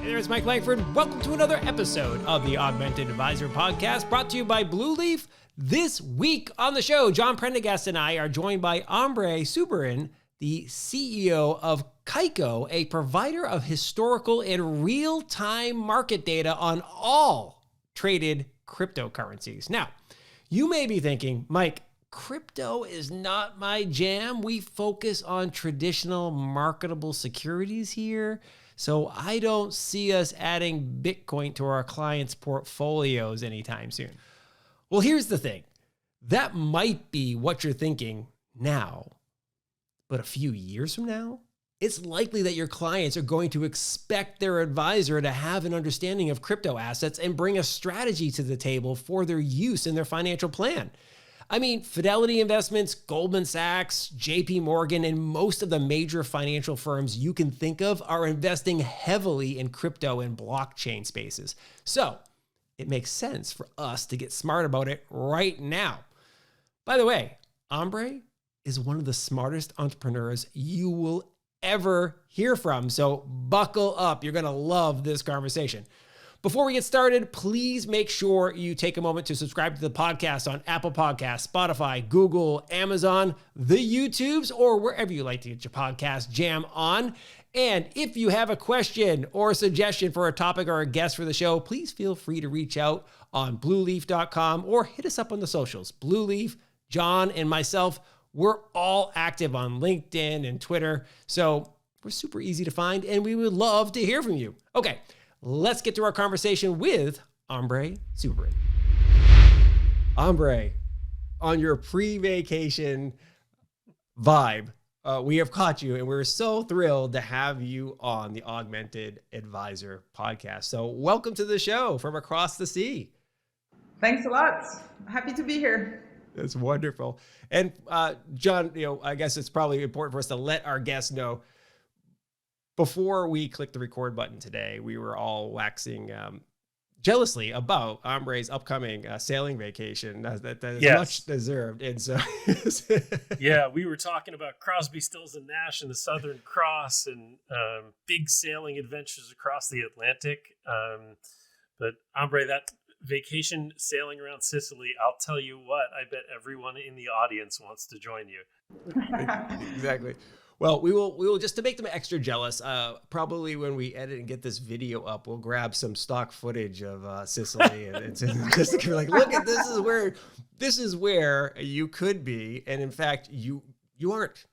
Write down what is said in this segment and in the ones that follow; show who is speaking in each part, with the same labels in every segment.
Speaker 1: Hey there, it's Mike Langford. Welcome to another episode of the Augmented Advisor Podcast, brought to you by Blue Leaf. This week on the show, John Prendergast and I are joined by Ambre Soubiran, the CEO of Kaiko, a provider of historical and real-time market data on all traded cryptocurrencies. Now, you may be thinking, Mike, crypto is not my jam. We focus on traditional marketable securities here. So I don't see us adding Bitcoin to our clients' portfolios anytime soon. Well, here's the thing. That might be what you're thinking now, but a few years from now, it's likely that your clients are going to expect their advisor to have an understanding of crypto assets and bring a strategy to the table for their use in their financial plan. I mean, Fidelity Investments, Goldman Sachs, JP Morgan, and most of the major financial firms you can think of are investing heavily in crypto and blockchain spaces. So it makes sense for us to get smart about it right now. By the way, Ombre is one of the smartest entrepreneurs you will ever hear from. So buckle up. You're going to love this conversation. Before we get started, please make sure you take a moment to subscribe to the podcast on Apple Podcasts, Spotify, Google, Amazon, the YouTubes, or wherever you like to get your podcast jam on. And if you have a question or a suggestion for a topic or a guest for the show, please feel free to reach out on blueleaf.com or hit us up on the socials. Blue Leaf, John, and myself, we're all active on LinkedIn and Twitter. So we're super easy to find, and we would love to hear from you. Okay. Let's get to our conversation with Ambre Soubiran. Ombre, on your pre-vacation vibe, we have caught you, and we're so thrilled to have you on the Augmented Advisor podcast. So welcome to the show from across the sea.
Speaker 2: Thanks a lot. Happy to be here.
Speaker 1: That's wonderful. And John, I guess it's probably important for us to let our guests know, before we clicked the record button today, we were all waxing jealously about Ombre's upcoming sailing vacation that is much deserved. And so,
Speaker 3: yeah, we were talking about Crosby, Stills and Nash and the Southern Cross and big sailing adventures across the Atlantic. But Ombre, that vacation sailing around Sicily, I'll tell you what, I bet everyone in the audience wants to join you.
Speaker 1: Exactly. Well, we will just to make them extra jealous. Probably when we edit and get this video up, we'll grab some stock footage of Sicily and just to be like, look at this is where you could be, and in fact, you aren't.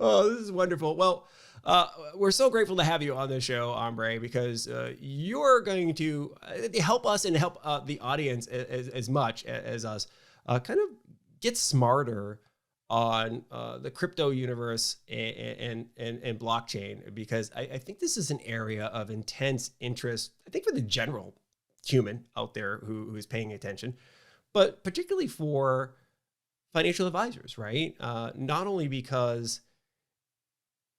Speaker 1: Oh, this is wonderful. Well, we're so grateful to have you on the show, Ombre, because you're going to help us and help the audience as much as us kind of get smarter on the crypto universe and blockchain, because I think this is an area of intense interest, I think, for the general human out there who is paying attention, but particularly for financial advisors, right? Not only because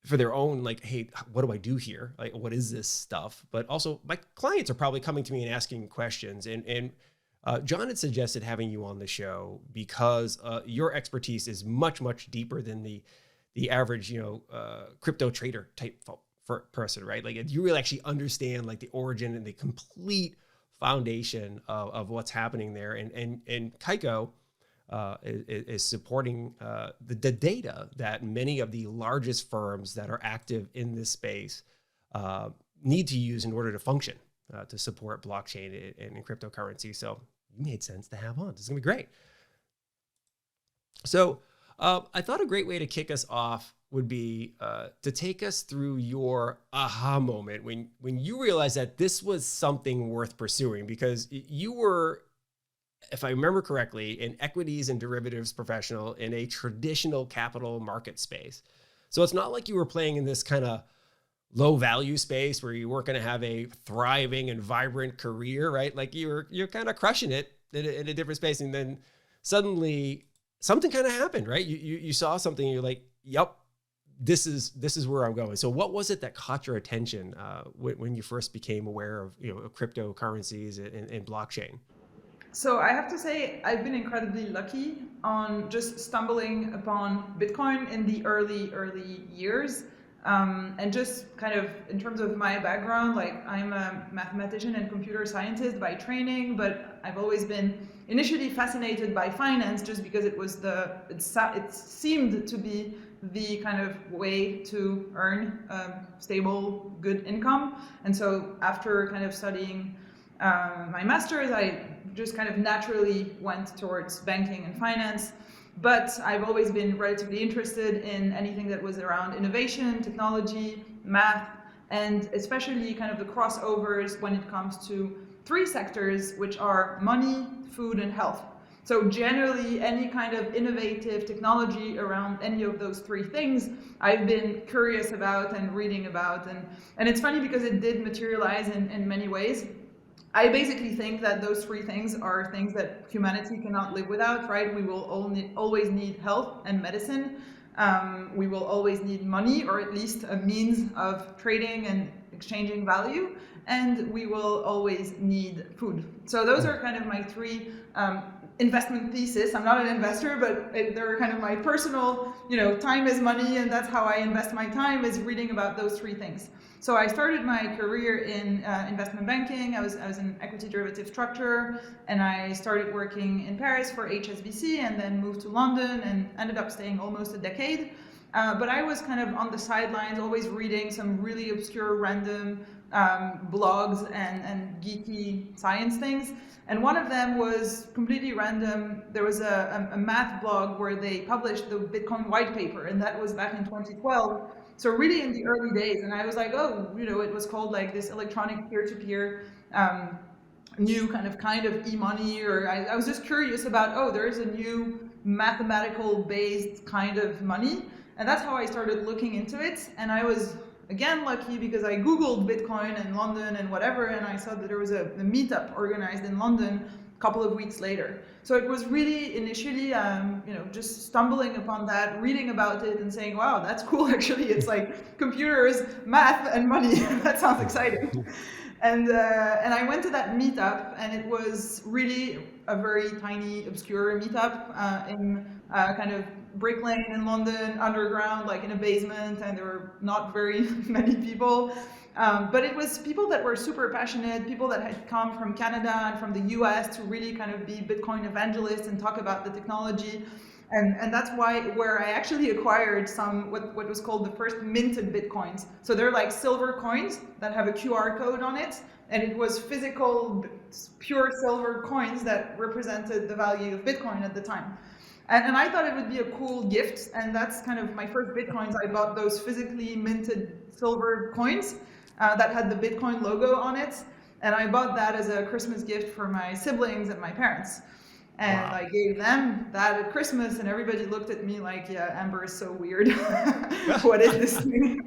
Speaker 1: for their own, like, hey, what do I do here? Like, what is this stuff? But also my clients are probably coming to me and asking questions, and John had suggested having you on the show because your expertise is much, much deeper than the average, crypto trader type person, right? Like, you really actually understand like the origin and the complete foundation of what's happening there. And Kaiko is supporting the data that many of the largest firms that are active in this space need to use in order to function. To support blockchain and cryptocurrency. So you made sense to have on. This is going to be great. So I thought a great way to kick us off would be to take us through your aha moment when you realized that this was something worth pursuing, because you were, if I remember correctly, an equities and derivatives professional in a traditional capital market space. So it's not like you were playing in this kind of low value space where you weren't going to have a thriving and vibrant career, right? Like you're kind of crushing it in a different space. And then suddenly something kind of happened, right? You saw something and you're like, yep, this is where I'm going. So what was it that caught your attention when you first became aware of cryptocurrencies and blockchain?
Speaker 2: So I have to say, I've been incredibly lucky on just stumbling upon Bitcoin in the early years. And just kind of in terms of my background, like I'm a mathematician and computer scientist by training, but I've always been initially fascinated by finance just because it seemed to be the kind of way to earn stable, good income. And so after kind of studying my master's, I just kind of naturally went towards banking and finance. But I've always been relatively interested in anything that was around innovation, technology, math, and especially kind of the crossovers when it comes to three sectors, which are money, food, and health. So generally, any kind of innovative technology around any of those three things, I've been curious about and reading about. And it's funny because it did materialize in many ways. I basically think that those three things are things that humanity cannot live without, right? We will always need health and medicine. We will always need money, or at least a means of trading and exchanging value. And we will always need food. So those are kind of my three investment thesis. I'm not an investor, but they're kind of my personal, time is money, and that's how I invest my time, is reading about those three things. So I started my career in investment banking. I was an equity derivative structurer, and I started working in Paris for HSBC, and then moved to London and ended up staying almost a decade. But I was kind of on the sidelines, always reading some really obscure, random blogs and geeky science things. And one of them was completely random. There was a math blog where they published the Bitcoin white paper, and that was back in 2012. So really in the early days, and I was like, it was called like this electronic peer-to-peer new kind of e-money, or I was just curious about, there is a new mathematical based kind of money. And that's how I started looking into it. And I was, again, lucky because I Googled Bitcoin in London and whatever, and I saw that there was a meetup organized in London a couple of weeks later. So it was really initially, just stumbling upon that, reading about it and saying, wow, that's cool. Actually, it's like computers, math, and money. That sounds exciting. And I went to that meetup, and it was really a very tiny, obscure meetup in kind of Brick Lane in London, underground, like in a basement, and there were not very many people. But it was people that were super passionate, people that had come from Canada and from the US to really kind of be Bitcoin evangelists and talk about the technology. And that's where I actually acquired some, what was called the first minted Bitcoins. So they're like silver coins that have a QR code on it. And it was physical, pure silver coins that represented the value of Bitcoin at the time. And I thought it would be a cool gift. And that's kind of my first Bitcoins. I bought those physically minted silver coins that had the Bitcoin logo on it. And I bought that as a Christmas gift for my siblings and my parents. And wow. I gave them that at Christmas, and everybody looked at me like, yeah, Amber is so weird. What is this thing?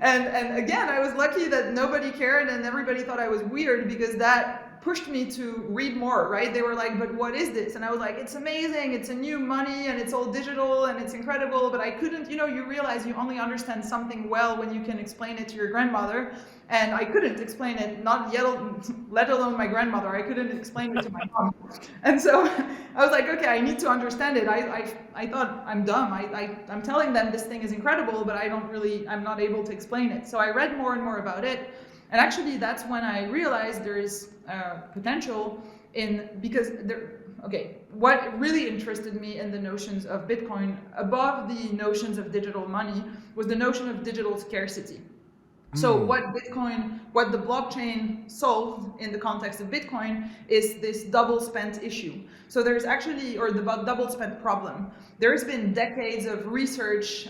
Speaker 2: And again, I was lucky that nobody cared and everybody thought I was weird, because that pushed me to read more, right? They were like, but what is this? And I was like, it's amazing. It's a new money and it's all digital and it's incredible. But I couldn't, you realize you only understand something well when you can explain it to your grandmother. And I couldn't explain it, let alone my grandmother. I couldn't explain it to my mom. And so I was like, okay, I need to understand it. I thought, I'm dumb. I'm telling them this thing is incredible, but I'm not able to explain it. So I read more and more about it. And actually, that's when I realized there is potential what really interested me in the notions of Bitcoin, above the notions of digital money, was the notion of digital scarcity. So what the blockchain solved in the context of Bitcoin is this double spent issue. So there's actually, or the double spent problem. There's been decades of research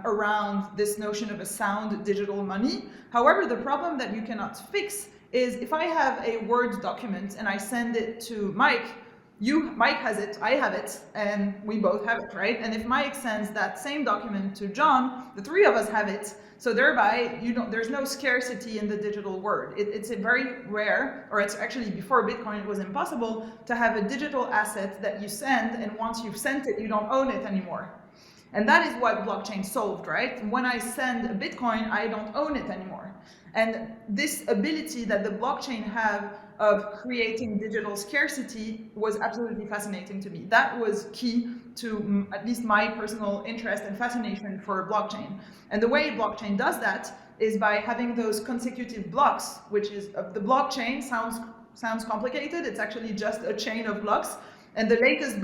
Speaker 2: around this notion of a sound digital money. However, the problem that you cannot fix is if I have a Word document and I send it to Mike, Mike has it, I have it, and we both have it, right? And if Mike sends that same document to John, the three of us have it. So thereby, there's no scarcity in the digital word. It's a very rare, or it's actually before Bitcoin, it was impossible to have a digital asset that you send, and once you've sent it, you don't own it anymore. And that is what blockchain solved, right? When I send a Bitcoin, I don't own it anymore. And this ability that the blockchain have of creating digital scarcity was absolutely fascinating to me. That was key to at least my personal interest and fascination for blockchain. And the way blockchain does that is by having those consecutive blocks, which is the blockchain sounds complicated. It's actually just a chain of blocks, and the latest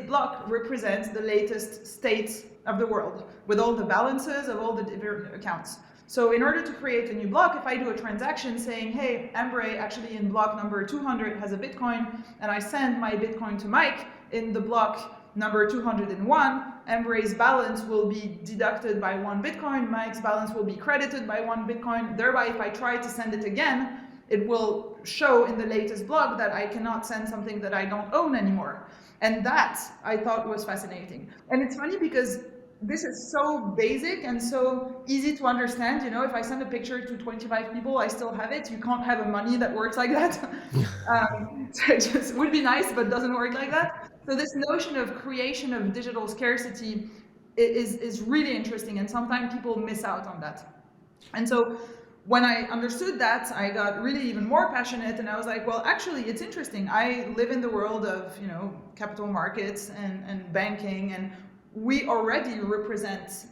Speaker 2: block represents the latest state of the world with all the balances of all the different accounts. So in order to create a new block, if I do a transaction saying, hey, Ambre actually in block number 200 has a Bitcoin, and I send my Bitcoin to Mike in the block number 201, Ambre's balance will be deducted by 1 Bitcoin, Mike's balance will be credited by 1 Bitcoin. Thereby, if I try to send it again, it will show in the latest block that I cannot send something that I don't own anymore. And that I thought was fascinating. And it's funny because this is so basic and so easy to understand. You know, if I send a picture to 25 people, I still have it. You can't have a money that works like that. So it just would be nice, but doesn't work like that. So this notion of creation of digital scarcity is really interesting, and sometimes people miss out on that. And so when I understood that, I got really even more passionate, and I was like, well, actually, it's interesting. I live in the world of, you know, capital markets and banking, and we already represent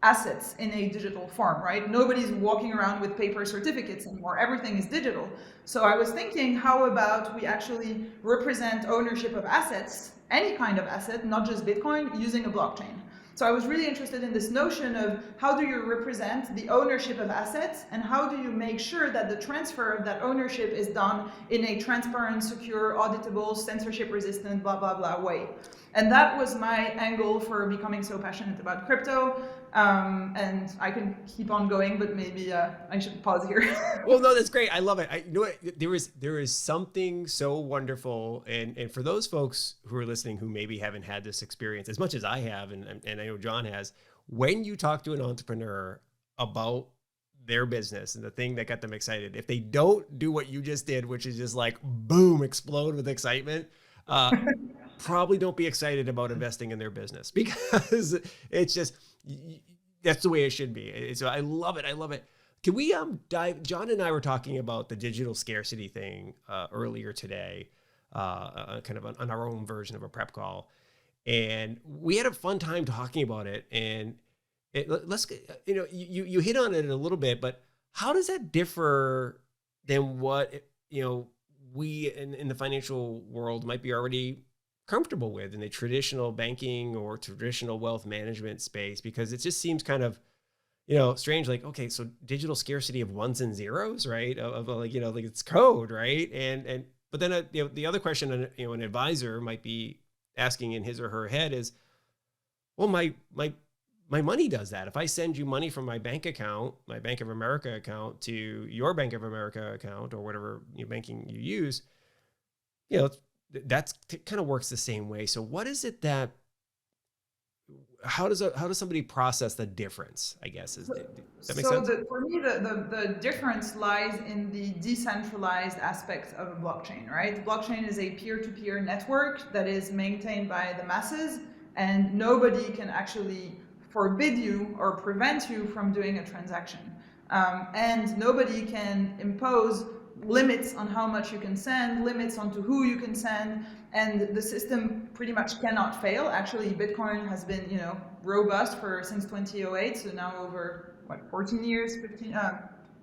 Speaker 2: assets in a digital form, right? Nobody's walking around with paper certificates anymore. Everything is digital. So I was thinking, how about we actually represent ownership of assets, any kind of asset, not just Bitcoin, using a blockchain. So I was really interested in this notion of how do you represent the ownership of assets, and how do you make sure that the transfer of that ownership is done in a transparent, secure, auditable, censorship resistant, blah, blah, blah way. And that was my angle for becoming so passionate about crypto. And I can keep on going, but maybe I should pause here.
Speaker 1: Well, no, that's great. I love it. You know what? There is something so wonderful, and for those folks who are listening who maybe haven't had this experience as much as I have, and I know John has, when you talk to an entrepreneur about their business and the thing that got them excited, if they don't do what you just did, which is just like boom, explode with excitement, probably don't be excited about investing in their business, because it's just, that's the way it should be. So I love it. I love it. Can we dive? John and I were talking about the digital scarcity thing earlier today, kind of on our own version of a prep call, and we had a fun time talking about it. And let's, you know, you hit on it a little bit, but how does that differ than what, you know, we in the financial world might be already comfortable with in the traditional banking or traditional wealth management space? Because it just seems kind of, you know, strange. Like, okay, so digital scarcity of ones and zeros, right? Of like, you know, like it's code, right? But then you know, the other question, you know, an advisor might be asking in his or her head is, well, my money does that. If I send you money from my bank account, my Bank of America account, to your Bank of America account, or whatever, you know, banking you use, you know, that's kind of works the same way. So what is it that, how does somebody process the difference, I guess? Does that make sense?
Speaker 2: For me, the difference lies in the decentralized aspect of a blockchain, right? Blockchain is a peer-to-peer network that is maintained by the masses, and nobody can actually forbid you or prevent you from doing a transaction. And nobody can impose limits on how much you can send, limits onto who you can send, and the system pretty much cannot fail. Actually, Bitcoin has been, you know, robust since 2008, so now over 14 years,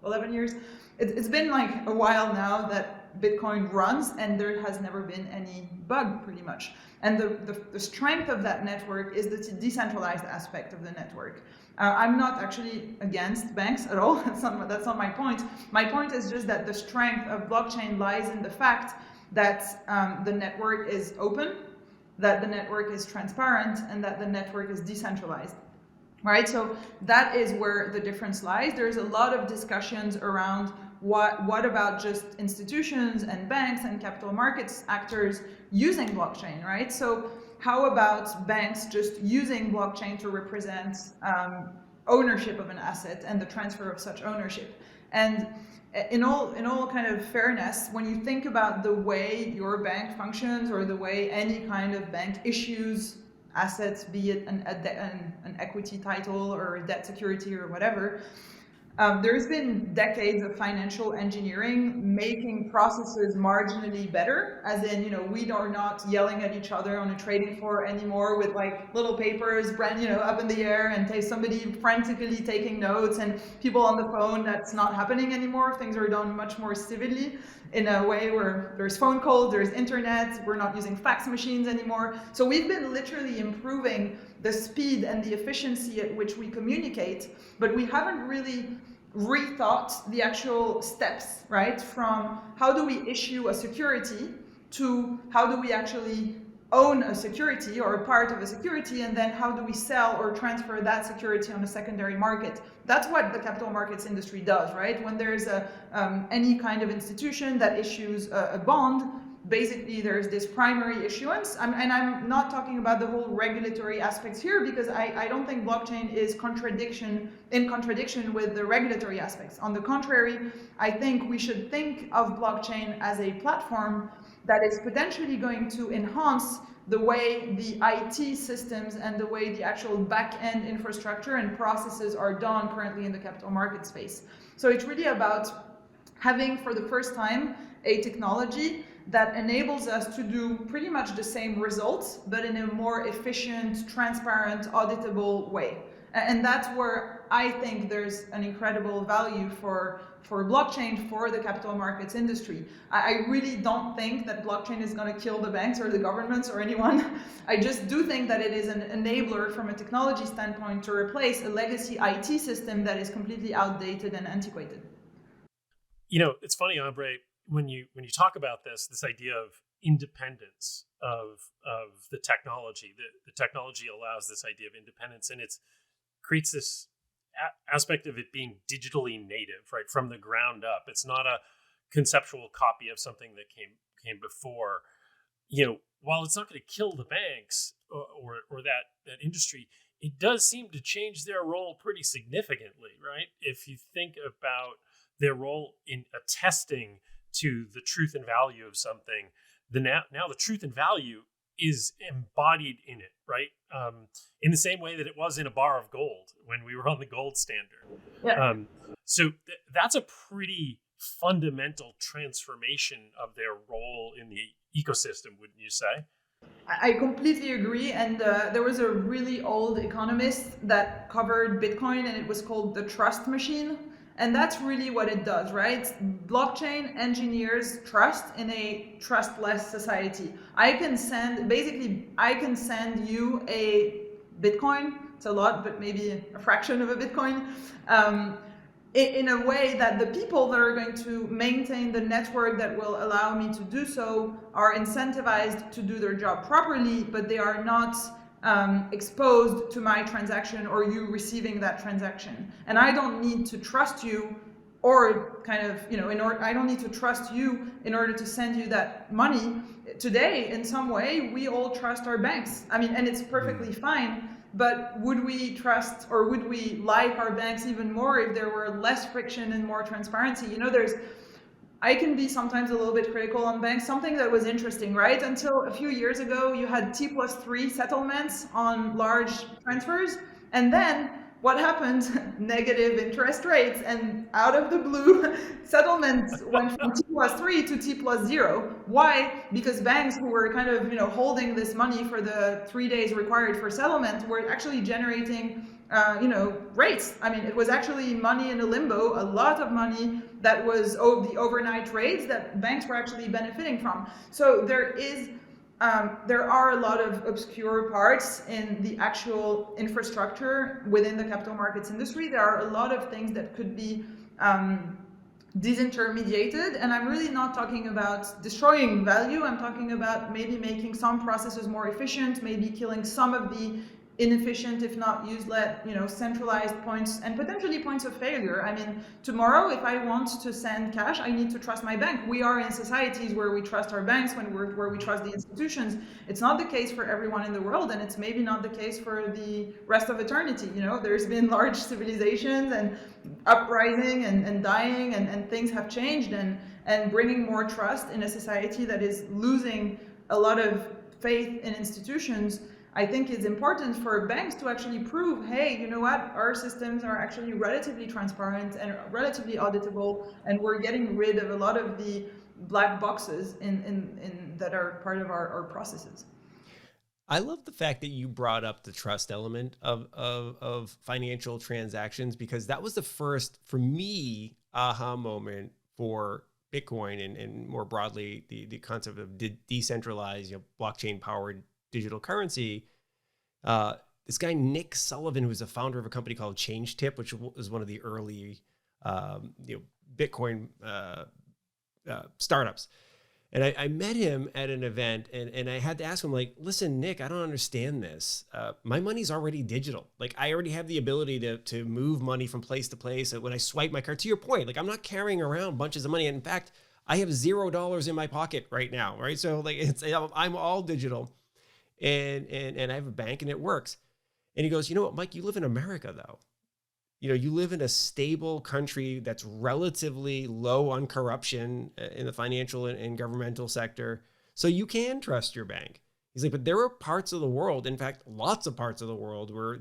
Speaker 2: 11 years. It's been like a while now that Bitcoin runs, and there has never been any bug, pretty much. And the strength of that network is the decentralized aspect of the network. I'm not actually against banks at all. That's not my point. My point is just that the strength of blockchain lies in the fact that the network is open, that the network is transparent, and that the network is decentralized. Right? So that is where the difference lies. There's a lot of discussions around what about just institutions and banks and capital markets actors using blockchain, right? So how about banks just using blockchain to represent ownership of an asset and the transfer of such ownership? And in all kind of fairness, when you think about the way your bank functions, or the way any kind of bank issues assets, be it an equity title or a debt security or whatever, There's been decades of financial engineering making processes marginally better, as in, we are not yelling at each other on a trading floor anymore with like little papers, up in the air, and somebody frantically taking notes and people on the phone. That's not happening anymore. Things are done much more civilly, in a way where there's phone calls, there's internet, we're not using fax machines anymore. So we've been literally improving the speed and the efficiency at which we communicate, but we haven't really rethought the actual steps, right? From how do we issue a security to how do we actually own a security or a part of a security, and then how do we sell or transfer that security on a secondary market. That's what the capital markets industry does, right? When there's any kind of institution that issues a bond, basically there's this primary issuance, and I'm not talking about the whole regulatory aspects here, because I don't think blockchain is in contradiction with the regulatory aspects. On the contrary, I think we should think of blockchain as a platform that is potentially going to enhance the way the IT systems and the way the actual back-end infrastructure and processes are done currently in the capital market space. So it's really about having, for the first time, a technology that enables us to do pretty much the same results, but in a more efficient, transparent, auditable way. And that's where I think there's an incredible value for blockchain for the capital markets industry. I really don't think that blockchain is going to kill the banks or the governments or anyone. I just do think that it is an enabler from a technology standpoint to replace a legacy IT system that is completely outdated and antiquated.
Speaker 3: It's funny, Ombre, when you talk about this idea of independence of the technology, the technology allows this idea of independence, and it creates this aspect of it being digitally native, right, from the ground up. It's not a conceptual copy of something that came before. While it's not going to kill the banks or that industry, it does seem to change their role pretty significantly, right? If you think about their role in attesting to the truth and value of something, now the truth and value is embodied in it, right? In the same way that it was in a bar of gold when we were on the gold standard.
Speaker 2: Yeah.
Speaker 3: So that's a pretty fundamental transformation of their role in the ecosystem, wouldn't you say?
Speaker 2: I completely agree. And there was a really old economist that covered Bitcoin, and it was called the trust machine. And that's really what it does, right? Blockchain engineers trust in a trustless society. I can send you a Bitcoin. It's a lot, but maybe a fraction of a Bitcoin. In a way that the people that are going to maintain the network that will allow me to do so are incentivized to do their job properly, but they are not exposed to my transaction or you receiving that transaction. And I don't need to trust you, or I don't need to trust you in order to send you that money. Today, in some way, we all trust our banks. And it's perfectly fine. But would we trust, or would we like our banks even more if there were less friction and more transparency? I can be sometimes a little bit critical on banks. Something that was interesting, right? Until a few years ago, you had T+3 settlements on large transfers. And then what happened? Negative interest rates. And out of the blue, settlements went from T+3 to T+0. Why? Because banks who were kind of, holding this money for the 3 days required for settlement were actually generating rates. It was actually money in a limbo, a lot of money that was the overnight rates that banks were actually benefiting from. So there are a lot of obscure parts in the actual infrastructure within the capital markets industry. There are a lot of things that could be disintermediated, and I'm really not talking about destroying value. I'm talking about maybe making some processes more efficient, maybe killing some of the inefficient, if not centralized points and potentially points of failure. Tomorrow, if I want to send cash, I need to trust my bank. We are in societies where we trust our banks, where we trust the institutions. It's not the case for everyone in the world, and it's maybe not the case for the rest of eternity. There's been large civilizations and uprising and dying, and things have changed, and bringing more trust in a society that is losing a lot of faith in institutions I think it's important for banks to actually prove, hey, you know what, our systems are actually relatively transparent and relatively auditable, and we're getting rid of a lot of the black boxes in that are part of our processes.
Speaker 1: I love the fact that you brought up the trust element of financial transactions, because that was the first, for me, aha moment for Bitcoin and more broadly the concept of decentralized, blockchain powered digital currency. This guy Nick Sullivan, who's a founder of a company called ChangeTip, which was one of the early Bitcoin startups. And I met him at an event, and I had to ask him, like, listen, Nick, I don't understand this. My money's already digital. Like, I already have the ability to move money from place to place. When I swipe my card, to your point, like, I'm not carrying around bunches of money. And in fact, I have $0 in my pocket right now, right? So like, I'm all digital, and I have a bank and it works. And he goes, you know what, Mike, you live in America though. You live in a stable country that's relatively low on corruption in the financial and governmental sector. So you can trust your bank. He's like, but there are parts of the world, in fact, lots of parts of the world, where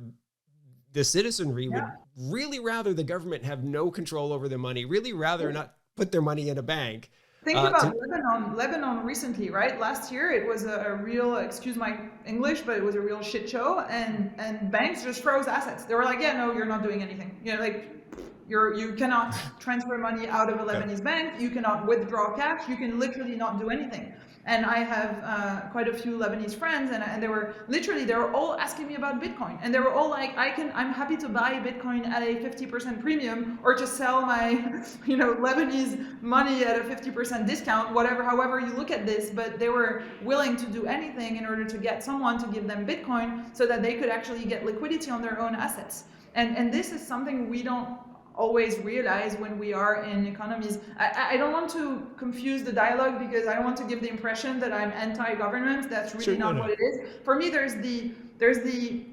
Speaker 1: the citizenry would really rather the government have no control over their money, really rather not put their money in a bank.
Speaker 2: Think about Lebanon recently, right? Last year, it was a real, excuse my English, but it was a real shit show. And banks just froze assets. They were like, yeah, no, you're not doing anything. You cannot transfer money out of a Lebanese bank. You cannot withdraw cash. You can literally not do anything. And I have quite a few Lebanese friends, and they were all asking me about Bitcoin, and they were all like, I'm happy to buy Bitcoin at a 50% premium, or to sell my, Lebanese money at a 50% discount, however you look at this. But they were willing to do anything in order to get someone to give them Bitcoin so that they could actually get liquidity on their own assets. And this is something we don't always realize when we are in economies. I don't want to confuse the dialogue, because I don't want to give the impression that I'm anti-government. That's really not what it is. For me, there's the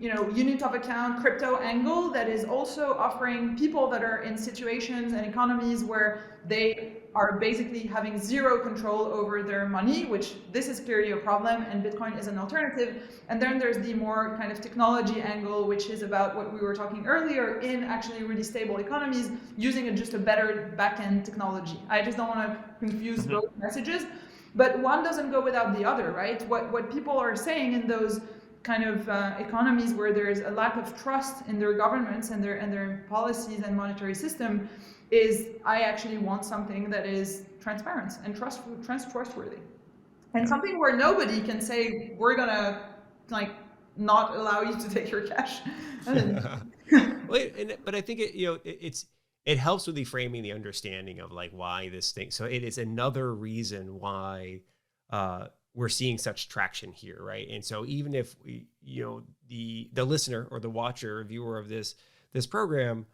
Speaker 2: unit of account crypto angle that is also offering people that are in situations and economies where they are basically having zero control over their money, which this is clearly a problem, and Bitcoin is an alternative. And then there's the more kind of technology angle, which is about what we were talking earlier, in actually really stable economies using just a better back-end technology. I just don't want to confuse both messages, but one doesn't go without the other, right? What people are saying in those kind of economies where there's a lack of trust in their governments and their policies and monetary system is, I actually want something that is transparent and trustworthy, and something where nobody can say, we're gonna not allow you to take your cash.
Speaker 1: But I think it helps with reframing the understanding of like why this thing. So it is another reason why we're seeing such traction here, right? And so even if the listener or the watcher or viewer of this program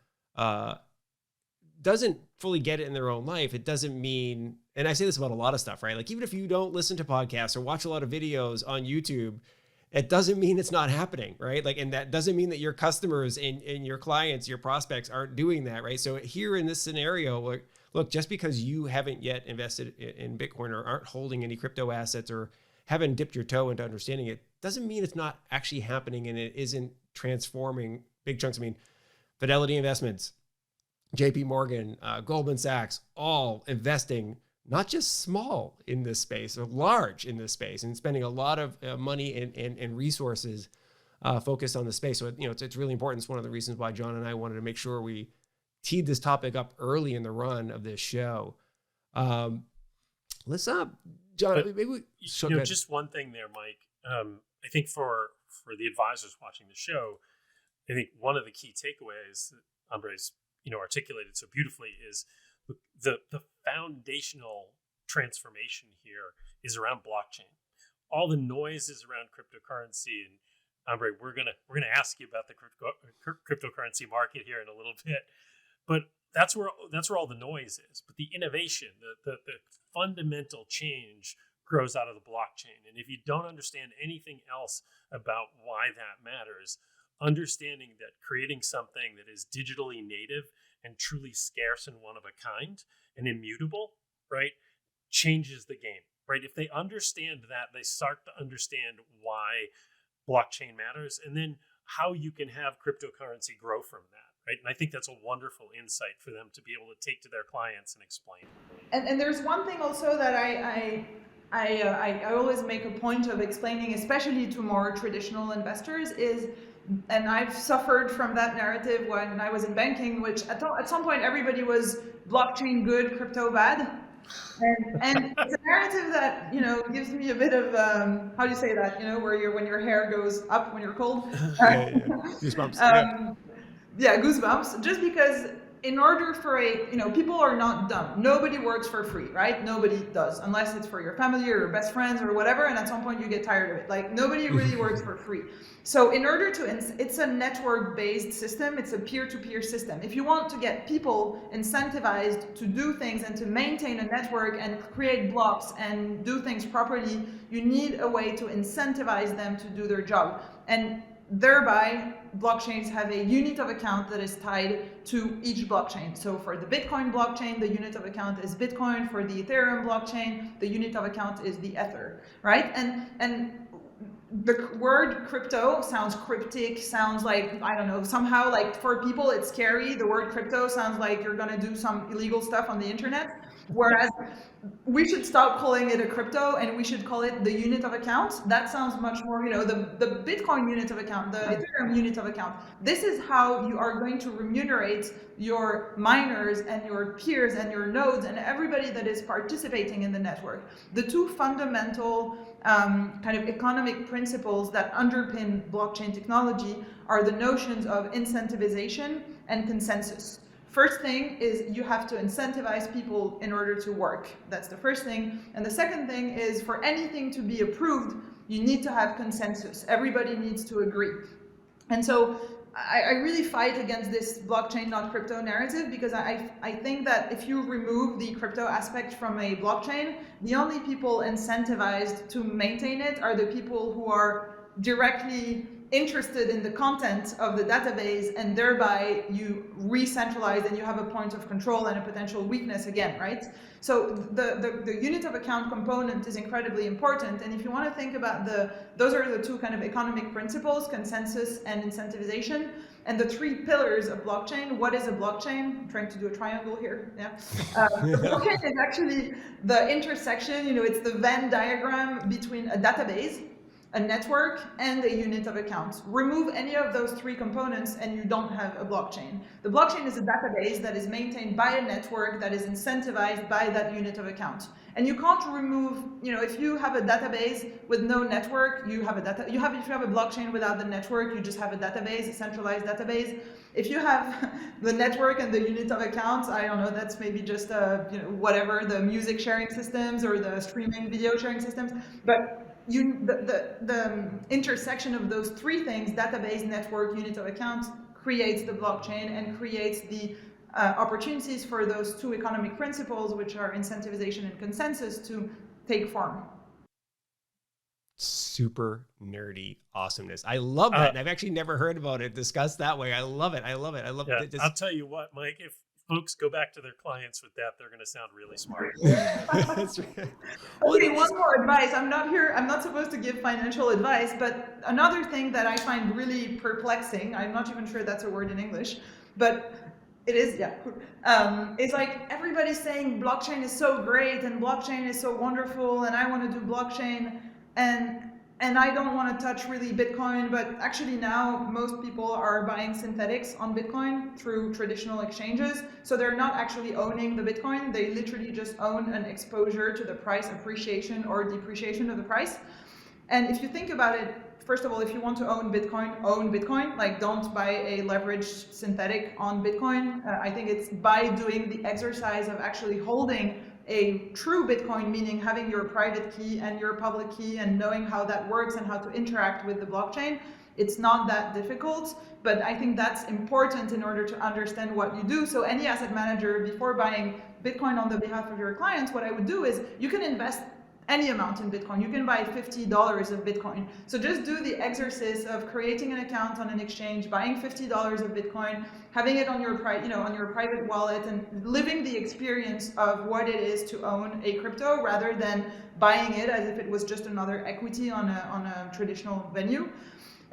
Speaker 1: doesn't fully get it in their own life, it doesn't mean, and I say this about a lot of stuff, right? Like, even if you don't listen to podcasts or watch a lot of videos on YouTube, it doesn't mean it's not happening, right? Like, and that doesn't mean that your customers and your clients, your prospects aren't doing that, right? So here in this scenario, look, just because you haven't yet invested in Bitcoin or aren't holding any crypto assets or haven't dipped your toe into understanding it, doesn't mean it's not actually happening and it isn't transforming big chunks. I mean, Fidelity Investments, JP Morgan, Goldman Sachs, all investing not just small in this space, or large in this space, and spending a lot of money and resources focused on the space. So it's really important. It's one of the reasons why John and I wanted to make sure we teed this topic up early in the run of this show. Let's John.
Speaker 3: But, maybe just one thing there, Mike. I think for the advisors watching the show, I think one of the key takeaways that Ombres articulated so beautifully is the foundational transformation here is around blockchain. All the noise is around cryptocurrency, and Ombre, we're gonna ask you about the cryptocurrency market here in a little bit, but that's where all the noise is. But the innovation, the fundamental change grows out of the blockchain. And if you don't understand anything else about why that matters, understanding that creating something that is digitally native and truly scarce and one of a kind and immutable, right, changes the game, right? If they understand that, they start to understand why blockchain matters, and then how you can have cryptocurrency grow from that, right? And I think that's a wonderful insight for them to be able to take to their clients and explain.
Speaker 2: And there's one thing also that I always make a point of explaining, especially to more traditional investors, is, and I've suffered from that narrative when I was in banking, which at some point everybody was blockchain good, crypto bad. And it's a narrative that, gives me a bit of, how do you say that, where when your hair goes up when you're cold.
Speaker 1: Goosebumps.
Speaker 2: Yeah, goosebumps, just because in order for people are not dumb. Nobody works for free, right? Nobody does, unless it's for your family or your best friends or whatever, and at some point you get tired of it. Like, nobody really works for free. So in order to, it's a network-based system, it's a peer-to-peer system. If you want to get people incentivized to do things and to maintain a network and create blocks and do things properly, you need a way to incentivize them to do their job. And thereby, blockchains have a unit of account that is tied to each blockchain. So for the Bitcoin blockchain, the unit of account is Bitcoin. For the Ethereum blockchain, the unit of account is the Ether, right? And the word crypto sounds cryptic, sounds like, I don't know, somehow like for people it's scary. The word crypto sounds like you're gonna do some illegal stuff on the internet. Whereas we should stop calling it a crypto and we should call it the unit of account. That sounds much more, the Bitcoin unit of account, the Ethereum unit of account. This is how you are going to remunerate your miners and your peers and your nodes and everybody that is participating in the network. The two fundamental kind of economic principles that underpin blockchain technology are the notions of incentivization and consensus. First thing is you have to incentivize people in order to work. That's the first thing. And the second thing is, for anything to be approved, you need to have consensus. Everybody needs to agree. And so I really fight against this blockchain not crypto narrative, because I think that if you remove the crypto aspect from a blockchain, the only people incentivized to maintain it are the people who are directly interested in the content of the database, and thereby you re-centralize and you have a point of control and a potential weakness again, right? So the unit of account component is incredibly important. And if you want to think about those are the two kind of economic principles, consensus and incentivization, and the three pillars of blockchain. What is a blockchain? I'm trying to do a triangle here. Yeah. The blockchain is actually the intersection, it's the Venn diagram between a database, a network, and a unit of account. Remove any of those three components and you don't have a blockchain. The blockchain is a database that is maintained by a network that is incentivized by that unit of account. And you can't remove, if you have a database with no network, if you have a blockchain without the network, you just have a database, a centralized database. If you have the network and the unit of accounts, I don't know, that's maybe just whatever, the music sharing systems or the streaming video sharing systems. But the intersection of those three things, database, network, unit of account, creates the blockchain and creates the opportunities for those two economic principles, which are incentivization and consensus, to take form.
Speaker 1: Super nerdy awesomeness. I love that. And I've actually never heard about it discussed that way. I love it. I love it.
Speaker 3: I'll tell you what, Mike, if folks go back to their clients with that, they're going to sound really smart.
Speaker 1: That's right.
Speaker 2: Okay, one more advice. I'm not supposed to give financial advice, but another thing that I find really perplexing, I'm not even sure that's a word in English, but it is, yeah. It's like everybody's saying blockchain is so great and blockchain is so wonderful and I want to do blockchain and I don't want to touch really Bitcoin, but actually now most people are buying synthetics on Bitcoin through traditional exchanges. So they're not actually owning the Bitcoin. They literally just own an exposure to the price appreciation or depreciation of the price. And if you think about it, first of all, if you want to own Bitcoin, like don't buy a leveraged synthetic on Bitcoin. I think it's by doing the exercise of actually holding a true Bitcoin, meaning having your private key and your public key and knowing how that works and how to interact with the blockchain. It's not that difficult, but I think that's important in order to understand what you do. So any asset manager, before buying Bitcoin on the behalf of your clients, what I would do is you can invest any amount in Bitcoin. You can buy $50 of Bitcoin. So just do the exercise of creating an account on an exchange, buying $50 of Bitcoin, having it on your private wallet, and living the experience of what it is to own a crypto, rather than buying it as if it was just another equity on a traditional venue.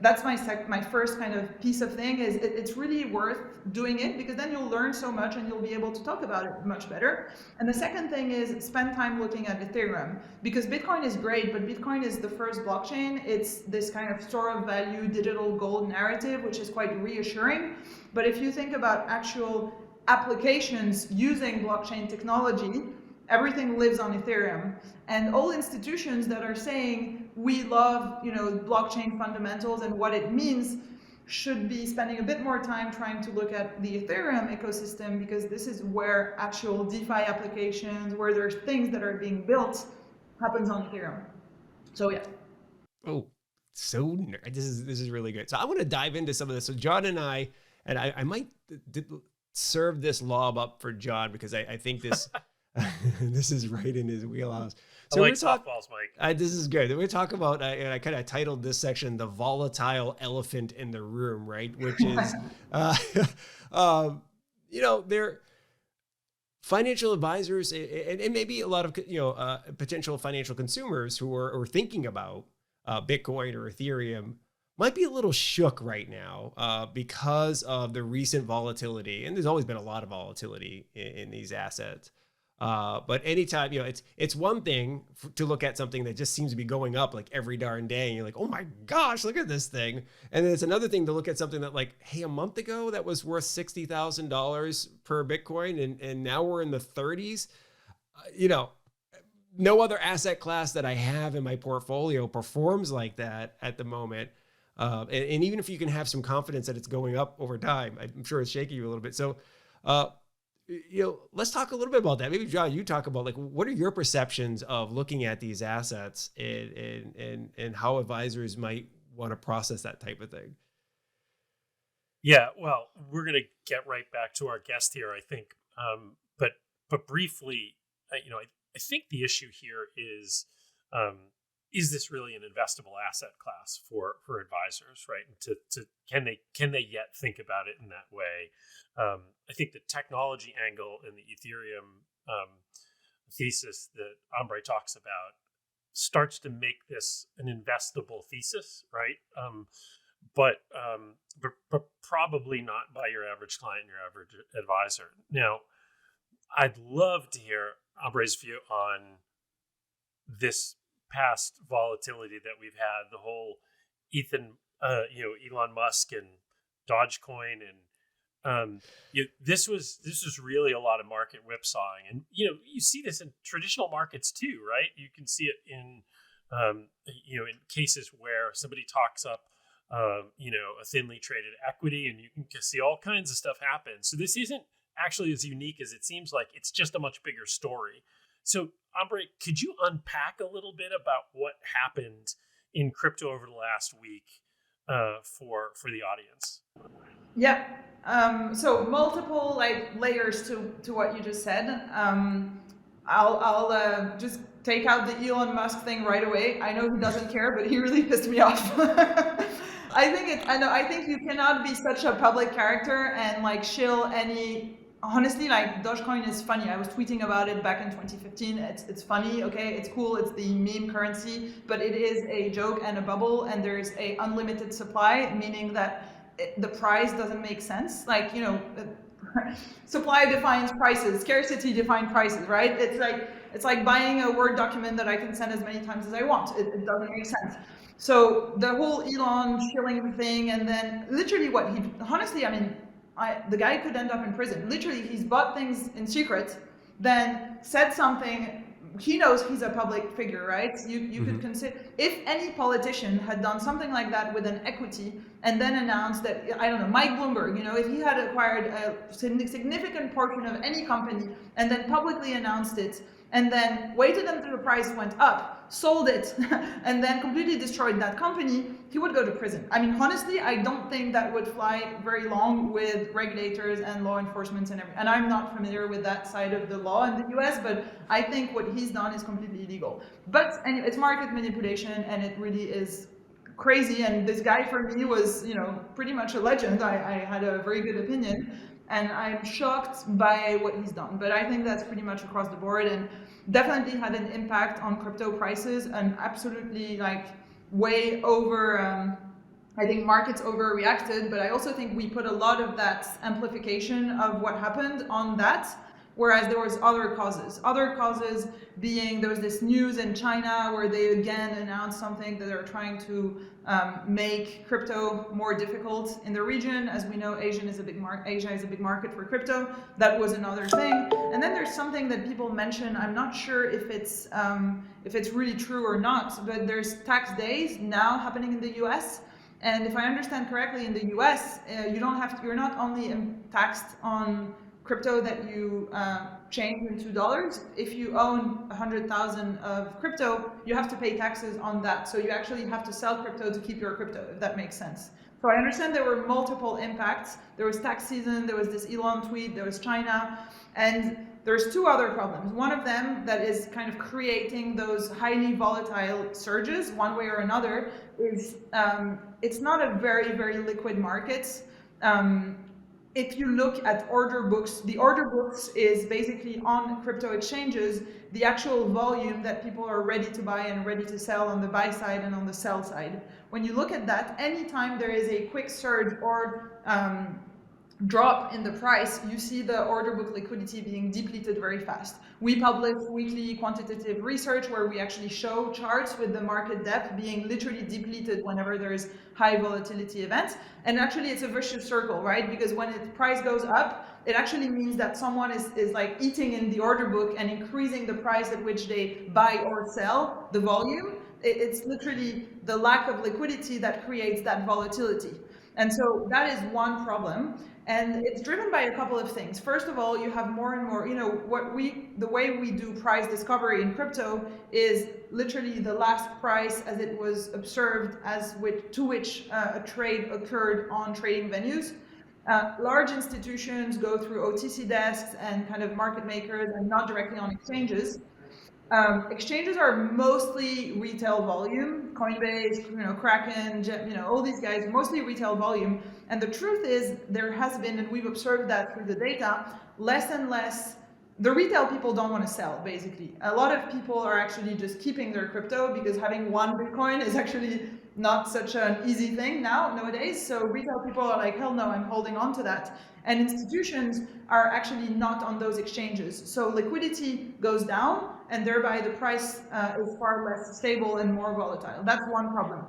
Speaker 2: that's my first kind of piece of thing is it's really worth doing it, because then you'll learn so much and you'll be able to talk about it much better. And the second thing is spend time looking at Ethereum, because Bitcoin is great, but Bitcoin is the first blockchain. It's this kind of store of value, digital gold narrative, which is quite reassuring. But if you think about actual applications using blockchain technology, everything lives on Ethereum. And all institutions that are saying we love, blockchain fundamentals and what it means should be spending a bit more time trying to look at the Ethereum ecosystem, because this is where actual DeFi applications, where there's things that are being built, happens on Ethereum. So yeah.
Speaker 1: Oh, this is really good. So I want to dive into some of this. So John and I might serve this lob up for John, because I think this this is right in his wheelhouse. So
Speaker 3: I like softballs, Mike.
Speaker 1: This is good. We're talking about, and I kind of titled this section "The Volatile Elephant in the Room," right? Which is, they're financial advisors and maybe a lot of potential financial consumers who are thinking about Bitcoin or Ethereum might be a little shook right now because of the recent volatility, and there's always been a lot of volatility in these assets. But anytime, it's one thing to look at something that just seems to be going up like every darn day, and you're like, oh my gosh, look at this thing. And then it's another thing to look at something that, like, hey, a month ago that was worth $60,000 per Bitcoin, and now we're in the 30s. No other asset class that I have in my portfolio performs like that at the moment. And even if you can have some confidence that it's going up over time, I'm sure it's shaking you a little bit. So, let's talk a little bit about that. Maybe John, you talk about, like, what are your perceptions of looking at these assets and how advisors might want to process that type of thing?
Speaker 3: Yeah, well, we're going to get right back to our guest here, I think. But briefly, I think the issue here is this really an investable asset class for advisors, right? And can they yet think about it in that way? I think the technology angle in the Ethereum thesis that Ombre talks about starts to make this an investable thesis, right? But probably not by your average client, your average advisor. Now, I'd love to hear Ombre's view on this past volatility that we've had, the whole Elon Musk and Dogecoin, and this was really a lot of market whipsawing, and you see this in traditional markets too, right? You can see it in in cases where somebody talks up a thinly traded equity, and you can see all kinds of stuff happen. So this isn't actually as unique as it seems like. It's just a much bigger story. So, Ombre, could you unpack a little bit about what happened in crypto over the last week for the audience?
Speaker 2: Yeah. So multiple layers to what you just said. I'll just take out the Elon Musk thing right away. I know he doesn't care, but he really pissed me off. I think you cannot be such a public character and shill any. Honestly, Dogecoin is funny. I was tweeting about it back in 2015. It's funny, okay? It's cool. It's the meme currency, but it is a joke and a bubble, and there's a unlimited supply, meaning that the price doesn't make sense. Supply defines prices, scarcity defines prices, right? It's like buying a Word document that I can send as many times as I want. It doesn't make sense. So the whole Elon shilling thing, and then literally the guy could end up in prison. Literally, he's bought things in secret, then said something. He knows he's a public figure, right? You could consider, if any politician had done something like that with an equity and then announced that, I don't know, Mike Bloomberg, if he had acquired a significant portion of any company and then publicly announced it and then waited until the price went up, sold it, and then completely destroyed that company, he would go to prison. I mean, honestly, I don't think that would fly very long with regulators and law enforcement and everything. And I'm not familiar with that side of the law in the US, but I think what he's done is completely illegal. But anyway, it's market manipulation, and it really is crazy. And this guy for me was, pretty much a legend. I had a very good opinion. And I'm shocked by what he's done. But I think that's pretty much across the board, and definitely had an impact on crypto prices, and absolutely way over, I think markets overreacted, but I also think we put a lot of that amplification of what happened on that, whereas there was other causes. Other causes being there was this news in China where they again announced something that they're trying to make crypto more difficult in the region. As we know, Asia is a big market for crypto. That was another thing. And then there's something that people mention. I'm not sure if it's really true or not, but there's tax days now happening in the US. And if I understand correctly, in the US, you're not only taxed on crypto that you change into dollars. If you own 100,000 of crypto, you have to pay taxes on that. So you actually have to sell crypto to keep your crypto, if that makes sense. So I understand there were multiple impacts. There was tax season, there was this Elon tweet, there was China, and there's two other problems. One of them that is kind of creating those highly volatile surges one way or another is it's not a very, very liquid market. If you look at order books, the order books is basically on crypto exchanges, the actual volume that people are ready to buy and ready to sell on the buy side and on the sell side. When you look at that, anytime there is a quick surge or drop in the price, you see the order book liquidity being depleted very fast. We publish weekly quantitative research where we actually show charts with the market depth being literally depleted whenever there's high volatility events. And actually it's a vicious circle, right? Because when the price goes up, it actually means that someone is like eating in the order book and increasing the price at which they buy or sell the volume. It's literally the lack of liquidity that creates that volatility. And so that is one problem. And it's driven by a couple of things. First of all, you have more and more, the way we do price discovery in crypto is literally the last price as it was observed to which a trade occurred on trading venues. Large institutions go through OTC desks and kind of market makers and not directly on exchanges. Exchanges are mostly retail volume, Coinbase, Kraken, all these guys, mostly retail volume. And the truth is there has been, and we've observed that through the data, less and less, the retail people don't want to sell, basically. A lot of people are actually just keeping their crypto because having one Bitcoin is actually not such an easy thing nowadays. So retail people are like, hell no, I'm holding on to that. And institutions are actually not on those exchanges. So liquidity goes down, and thereby the price is far less stable and more volatile. That's one problem.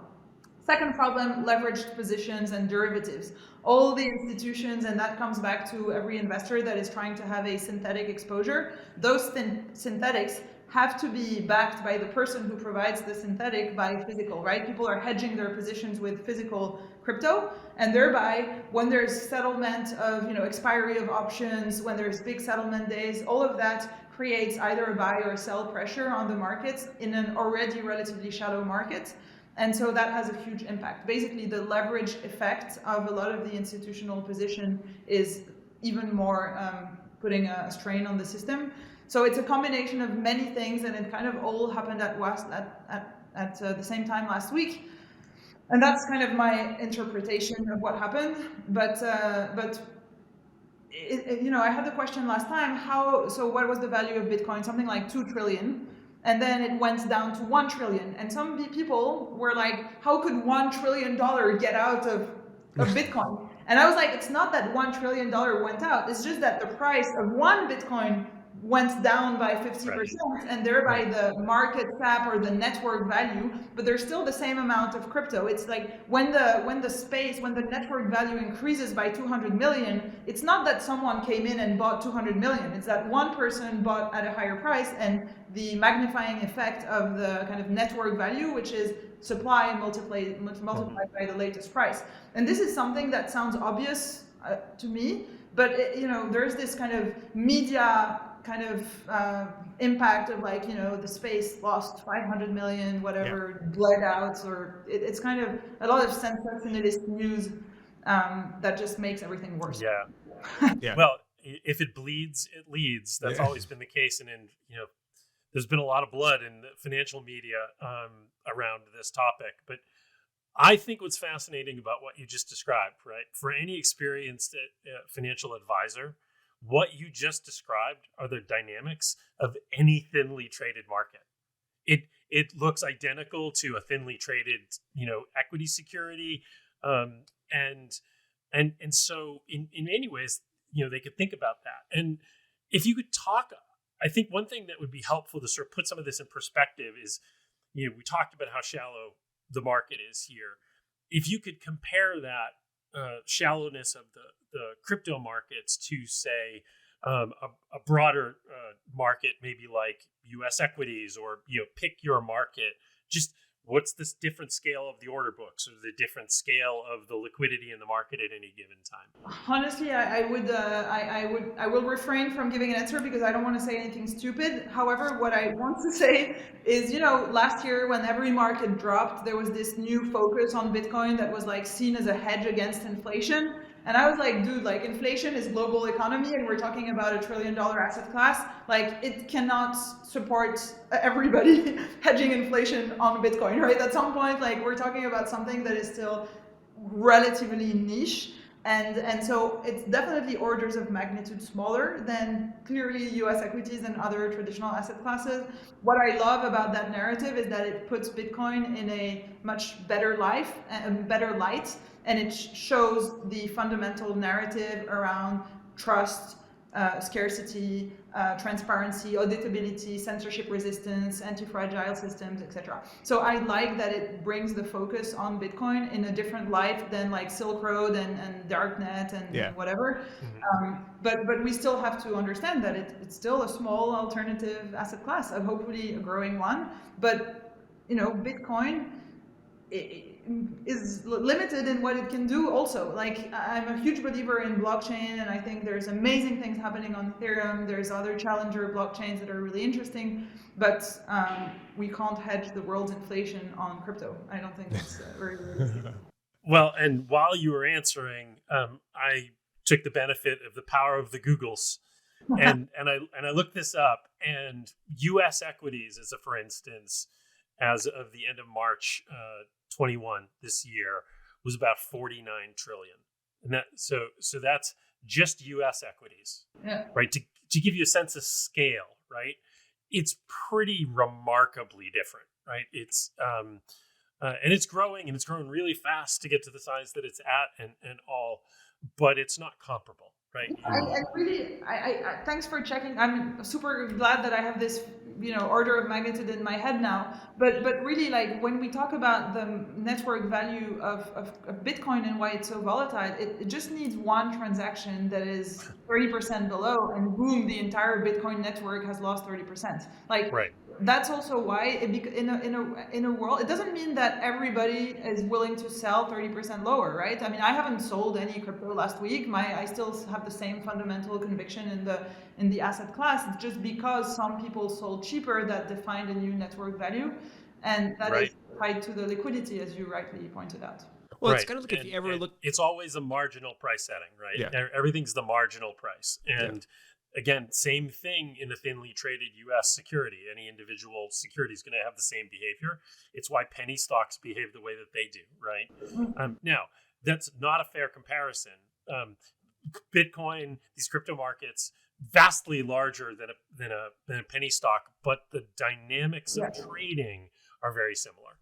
Speaker 2: Second problem, leveraged positions and derivatives. All the institutions, and that comes back to every investor that is trying to have a synthetic exposure, those synthetics have to be backed by the person who provides the synthetic by physical, right? People are hedging their positions with physical crypto, and thereby when there's settlement of expiry of options, when there's big settlement days, all of that creates either a buy or sell pressure on the markets in an already relatively shallow market. And so that has a huge impact. Basically, the leverage effect of a lot of the institutional position is even more putting a strain on the system. So it's a combination of many things, and it kind of all happened at the same time last week. And that's kind of my interpretation of what happened. But I had the question last time, so what was the value of Bitcoin? Something like 2 trillion. And then it went down to 1 trillion. And some people were like, how could $1 trillion get out of Bitcoin? And I was like, it's not that $1 trillion went out. It's just that the price of one Bitcoin went down by 50%, right, and thereby the market cap or the network value, but there's still the same amount of crypto. It's like when the network value increases by 200 million, it's not that someone came in and bought 200 million. It's that one person bought at a higher price, and the magnifying effect of the kind of network value, which is supply multiplied by the latest price. And this is something that sounds obvious to me, but there's this kind of media kind of impact of like, the space lost 500 million, whatever, bled out, or it's kind of a lot of sensationalist news that just makes everything worse.
Speaker 3: Yeah. Well, if it bleeds, it leads. That's always been the case. And there's been a lot of blood in the financial media around this topic. But I think what's fascinating about what you just described, right? For any experienced financial advisor, what you just described are the dynamics of any thinly traded market. It looks identical to a thinly traded, equity security. And so in many ways, they could think about that. And if you could talk, I think one thing that would be helpful to sort of put some of this in perspective is, we talked about how shallow the market is here. If you could compare that shallowness of the crypto markets to, say, a broader market, maybe like U.S. equities, or pick your market. Just what's this different scale of the order books, or the different scale of the liquidity in the market at any given time?
Speaker 2: Honestly, I will refrain from giving an answer because I don't want to say anything stupid. However, what I want to say is, last year when every market dropped, there was this new focus on Bitcoin that was like seen as a hedge against inflation. And I was like, dude, like inflation is global economy and we're talking about $1 trillion asset class. Like it cannot support everybody hedging inflation on Bitcoin, right? At some point, like we're talking about something that is still relatively niche. And so it's definitely orders of magnitude smaller than clearly US equities and other traditional asset classes. What I love about that narrative is that it puts Bitcoin in a much better better light, and it shows the fundamental narrative around trust, scarcity, transparency, auditability, censorship resistance, anti-fragile systems, etc. So I like that it brings the focus on Bitcoin in a different light than like Silk Road and Darknet and whatever. But we still have to understand that it's still a small alternative asset class, hopefully a growing one. But Bitcoin is limited in what it can do also. Like I'm a huge believer in blockchain, and I think there's amazing things happening on Ethereum. There's other challenger blockchains that are really interesting, but we can't hedge the world's inflation on crypto. I don't think that's very realistic.
Speaker 3: Well, and while you were answering, I took the benefit of the power of the Googles, and I looked this up, and U.S. equities, for instance, as of the end of March 21 this year, was about 49 trillion, and so that's just U.S. equities, right? To give you a sense of scale, right? It's pretty remarkably different, right? It's and it's growing, and it's growing really fast to get to the size that it's at, and all, but it's not comparable, right?
Speaker 2: I thanks for checking. I'm super glad that I have this, order of magnitude in my head now. But really, like when we talk about the network value of Bitcoin and why it's so volatile, it just needs one transaction that is 30% below, and boom, the entire Bitcoin network has lost 30%. Like.
Speaker 3: Right.
Speaker 2: That's also why in a world, it doesn't mean that everybody is willing to sell 30% lower, right? I mean, I haven't sold any crypto last week. I still have the same fundamental conviction in the asset class. It's just because some people sold cheaper that defined a new network value, and that is tied to the liquidity, as you rightly pointed out.
Speaker 1: Well, it's kind of like if you ever look.
Speaker 3: It's always a marginal price setting, right?
Speaker 1: Yeah.
Speaker 3: Everything's the marginal price, and. Again, same thing in a thinly traded U.S. security. Any individual security is going to have the same behavior. It's why penny stocks behave the way that they do, right? Now, that's not a fair comparison. Bitcoin, these crypto markets, vastly larger than a penny stock, but the dynamics of trading are very similar.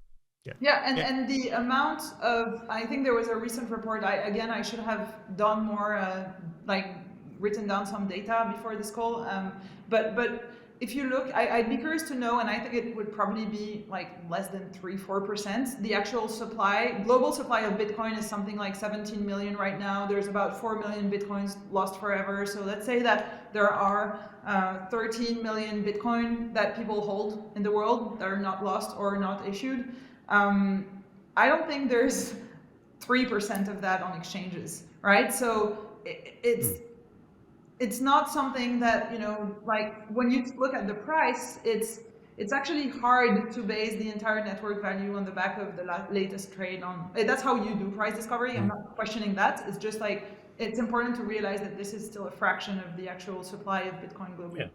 Speaker 2: And the amount of, I think there was a recent report. I should have done more, written down some data before this call. But if you look, I'd be curious to know, and I think it would probably be like less than 3-4%. The actual global supply of Bitcoin is something like 17 million right now. There's about 4 million Bitcoins lost forever. So let's say that there are 13 million Bitcoin that people hold in the world that are not lost or not issued. I don't think there's 3% of that on exchanges, right? So it's not something that, like when you look at the price, it's actually hard to base the entire network value on the back of the latest trade on. That's how you do price discovery. I'm not questioning that. It's just like, it's important to realize that this is still a fraction of the actual supply of Bitcoin globally.
Speaker 3: Yeah.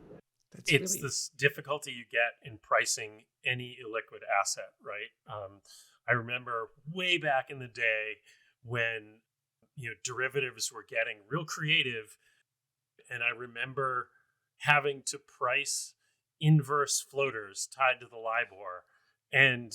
Speaker 3: It's this difficulty you get in pricing any illiquid asset, right? I remember way back in the day when derivatives were getting real creative, and I remember having to price inverse floaters tied to the LIBOR, and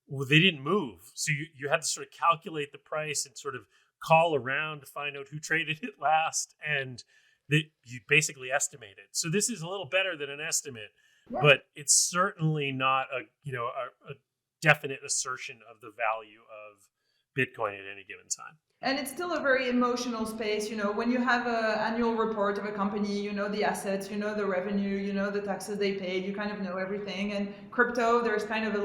Speaker 3: well, they didn't move. So you had to sort of calculate the price and sort of call around to find out who traded it last. And you basically estimate it. So this is a little better than an estimate, but it's certainly not a definite assertion of the value of Bitcoin at any given time.
Speaker 2: And it's still a very emotional space. When you have an annual report of a company, you know the assets, you know the revenue, you know the taxes they paid, you kind of know everything. And crypto, there's kind of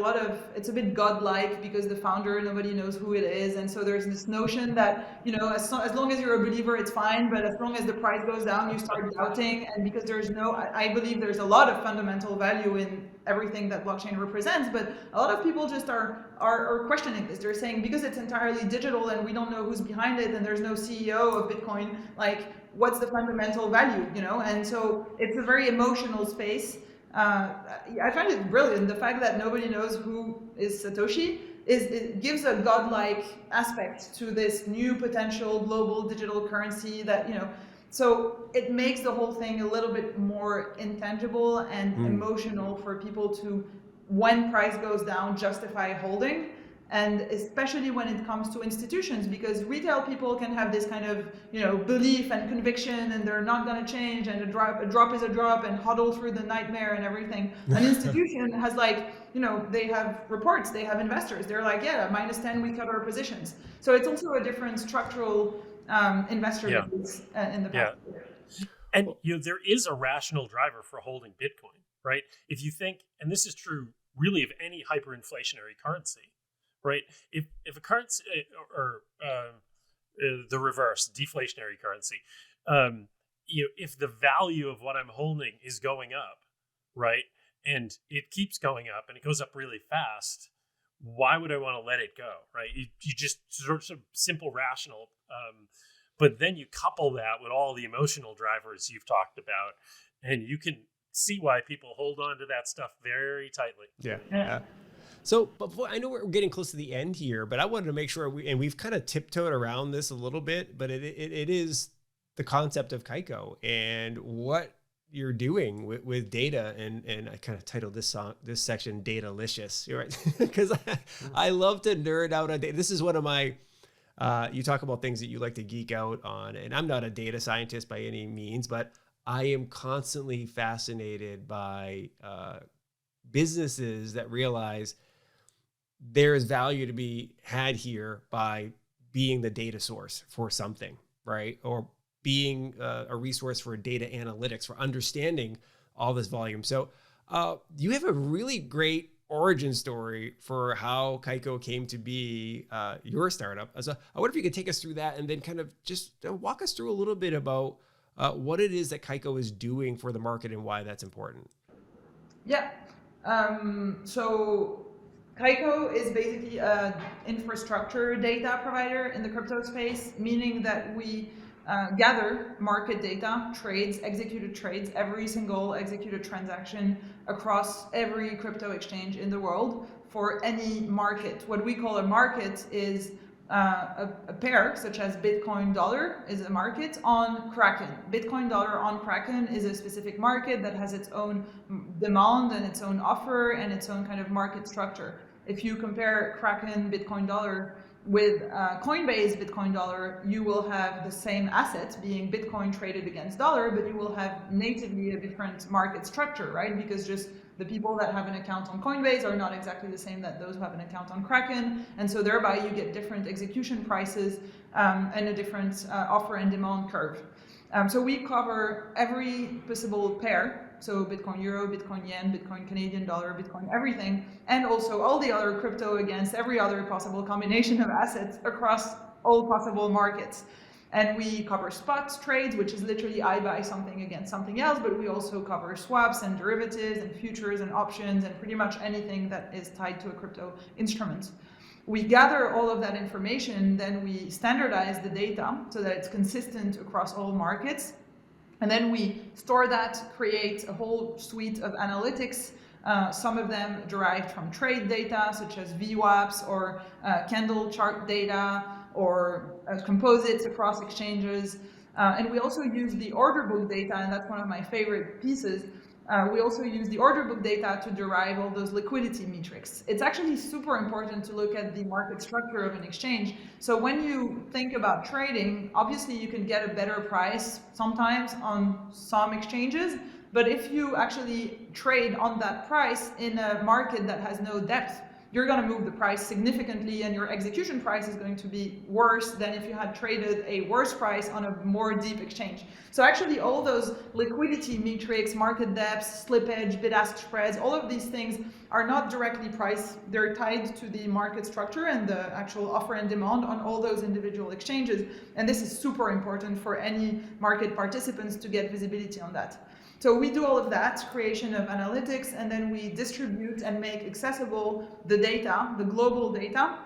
Speaker 2: it's a bit godlike because the founder, nobody knows who it is. And so there's this notion that, as long as you're a believer, it's fine. But as long as the price goes down, you start doubting. And because I believe there's a lot of fundamental value in everything that blockchain represents, but a lot of people just are questioning this. They're saying because it's entirely digital and we don't know who's behind it and there's no CEO of Bitcoin, like what's the fundamental value, And so it's a very emotional space. I find it brilliant. The fact that nobody knows who is Satoshi it gives a godlike aspect to this new potential global digital currency that, so it makes the whole thing a little bit more intangible and emotional for people to, when price goes down, justify holding. And especially when it comes to institutions, because retail people can have this kind of, belief and conviction, and they're not going to change, and a drop is a drop, and huddle through the nightmare and everything. An institution has they have reports, they have investors. They're like, yeah, -10, we cut our positions. So it's also a different structural investor base in the past.
Speaker 3: And there is a rational driver for holding Bitcoin, right? If you think, and this is true really of any hyperinflationary currency, right? If a currency or the reverse, deflationary currency, if the value of what I'm holding is going up, right, and it keeps going up and it goes up really fast, why would I want to let it go, right? You just sort of simple rational. But then you couple that with all the emotional drivers you've talked about, and you can see why people hold on to that stuff very tightly.
Speaker 1: Yeah. So, before, I know we're getting close to the end here, but I wanted to make sure we've kind of tiptoed around this a little bit, but it is the concept of Kaiko and what you're doing with data, and I kind of titled this section "Datalicious," right? Because I love to nerd out on data. This is one of my you talk about things that you like to geek out on, and I'm not a data scientist by any means, but I am constantly fascinated by businesses that realize there is value to be had here by being the data source for something, right? Or being a resource for data analytics, for understanding all this volume. So you have a really great origin story for how Kaiko came to be your startup. So I wonder if you could take us through that and then kind of just walk us through a little bit about what it is that Kaiko is doing for the market and why that's important.
Speaker 2: Yeah. So Kaiko is basically an infrastructure data provider in the crypto space, meaning that we gather market data, executed trades, every single executed transaction across every crypto exchange in the world for any market. What we call a market is a pair, such as Bitcoin dollar is a market on Kraken. Bitcoin dollar on Kraken is a specific market that has its own demand and its own offer and its own kind of market structure. If you compare Kraken Bitcoin dollar with Coinbase Bitcoin dollar, you will have the same asset being Bitcoin traded against dollar, but you will have natively a different market structure, right? Because just the people that have an account on Coinbase are not exactly the same that those who have an account on Kraken. And so thereby you get different execution prices and a different offer and demand curve. So we cover every possible pair. So Bitcoin Euro, Bitcoin Yen, Bitcoin Canadian dollar, Bitcoin everything, and also all the other crypto against every other possible combination of assets across all possible markets. And we cover spot trades, which is literally I buy something against something else, but we also cover swaps and derivatives and futures and options and pretty much anything that is tied to a crypto instrument. We gather all of that information, then we standardize the data so that it's consistent across all markets. And then we store that, create a whole suite of analytics, some of them derived from trade data, such as VWAPs or candle chart data or composites across exchanges. And we also use the order book data, and that's one of my favorite pieces, We also use the order book data to derive all those liquidity metrics. It's actually super important to look at the market structure of an exchange. So when you think about trading, obviously you can get a better price sometimes on some exchanges, but if you actually trade on that price in a market that has no depth, you're going to move the price significantly, and your execution price is going to be worse than if you had traded a worse price on a more deep exchange. So actually all those liquidity metrics, market depth, slippage, bid-ask spreads, all of these things are not directly priced. They're tied to the market structure and the actual offer and demand on all those individual exchanges. And this is super important for any market participants to get visibility on that. So we do all of that, creation of analytics, and then we distribute and make accessible the data, the global data,